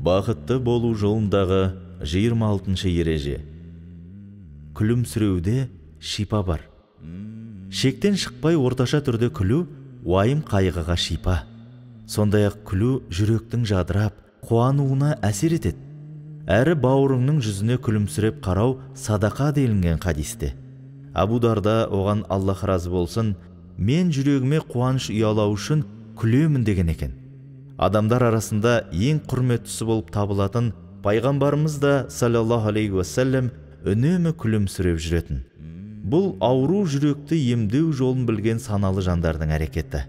Бақытты болу жолындағы 26-шы ереже. Күлімсіреуде шипа бар. Шектен шықпай орташа түрде күлу уайым қайғыға шипа. Сондай-ақ күлу жүректің жадырап, қуануына әсер етеді. Әрі бауырыңның жүзіне күлімсіреп қарау садақа делінген хадисте. Абу Дарда оған Аллах разы болсын, мен жүрегіме қуаныш ұялау үшін күлемін деген екен. Адамдар арасында ең құрметтісі болып табылатын пайғамбарымыз да саллаллаху алейхи уассалам үнемі күлімсіреп жүретін. Бұл ауру жүректі емдеу жолын білген саналы жандардың әрекеті.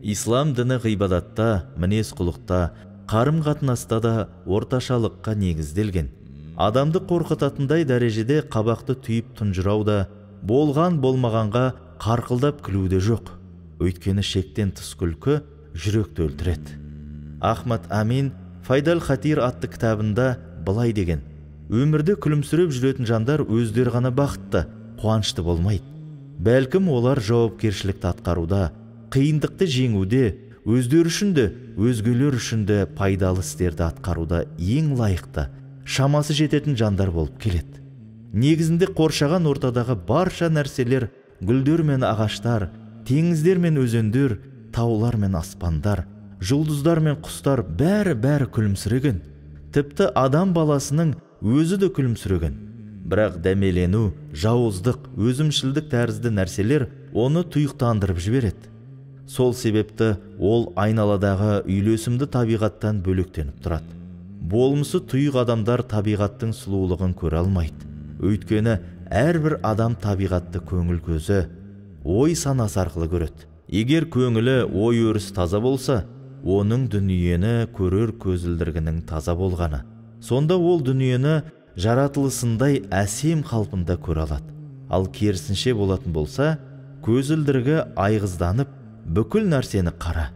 Ислам діні ғибадатта, мінез құлықта, қарым-қатынаста да орташалыққа негізделген. Адамды қорқытатындай дәрежеде қабақты түйіп тұнжырауда, болған болмағанға қарқылдап күлуде жоқ. Өйткені шектен тыс күлкі жүректі өлтіреді. Ахмад Амин Файдал Хатир атты кітабында былай деген: өмірде күлімсіреп жүретін жандар өздері ғана бақытты, қуанышты болмайды. Бәлкім олар жауапкершілікті атқаруда, қиындықты жеңуде, өздері үшін де, өзгелер үшін де пайдалы істерді атқаруда ең лайықты, шамасы жететін жандар болып келеді. Негізінде қоршаған ортадағы барша нәрселер, гүлдер мен ағаштар, теңіздер мен өзендер, таулар мен аспандар, жұлдыздар мен құстар бәрі күлімсіреген. Тіпті адам баласының өзі де күлімсіреген. Бірақ дәмелену, жауыздық, өзімшілдік тәрізді нәрселер оны тұйықтандырып жібереді. Сол себепті ол айналадағы үйлесімді табиғаттан бөлектеніп тұрады. Болмысы тұйық адамдар табиғаттың сұлулығын көре алмайды. Өйткені әрбір адам табиғатты көңіл көзі, ой санасы арқылы көреді. Егер көңілі, ой өрісі таза болса, оның дүниені көрер көзілдіргінің таза болғаны. Сонда ол дүниені жаратылысындай әсем қалпында көре алады. Ал керісінше болатын болса, көзілдіргі айғызданып, бүкіл нәрсені қара,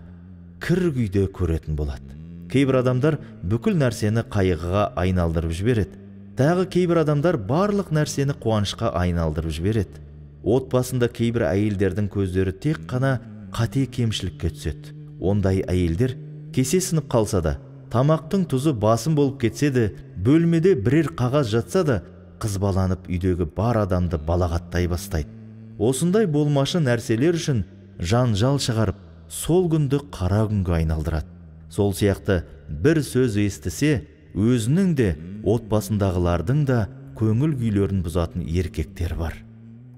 кір күйде көретін болады. Кейбір адамдар бүкіл нәрсені қайғыға айналдырып жібереді. Тағы кейбір адамдар барлық нәрсені қуанышқа айналдырып жібереді. Отбасында кейбір әйелдердің көздері тек қана қате кемшілікке түседі. Ондай әйелдер кесе сынып қалса да, тамақтың тұзы басым болып кетсе де, бөлмеде бірер қағаз жатса да, қызбаланып үйдегі бар адамды балағаттай бастайды. Осындай болмашы нәрселер үшін жанжал шығарып, сол күнді қара күнге айналдырады. Сол сияқты бір сөз естісе, өзінің де, отбасындағылардың да көңіл күйлерін бұзатын еркектер бар.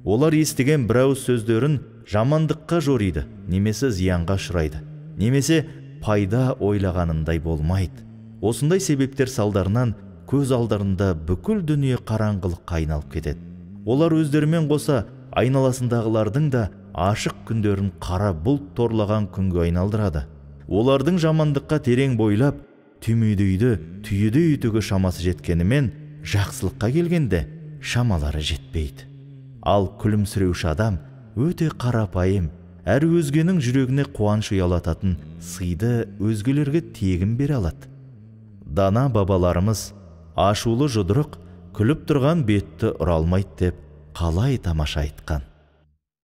Олар естіген бір ауыз сөздерін жамандыққа жориды, немесе зиянға ұшырайды, немесе пайда ойлағанындай болмайды. Осындай себептер салдарынан көз алдарында бүкіл дүние қараңғылыққа айналып кетеді. Олар өздерімен қоса айналасындағылардың да ашық күндерін қара бұлт торлаған күнге айналдырады. Олардың жамандыққа терең бойлап, түймедейді түйеде үйтігі шамасы жеткенімен, жақсылыққа келгенде шамалары жетпейді. Ал күлімсіреуші адам өте қарапайым, әр өзгенің жүрегіне қуаныш ұялататын сыйды өзгелерге тегін бере алады. Дана бабаларымыз ашулы жұдырық күліп тұрған бетті ұра алмайды деп қалай тамаша айтқан.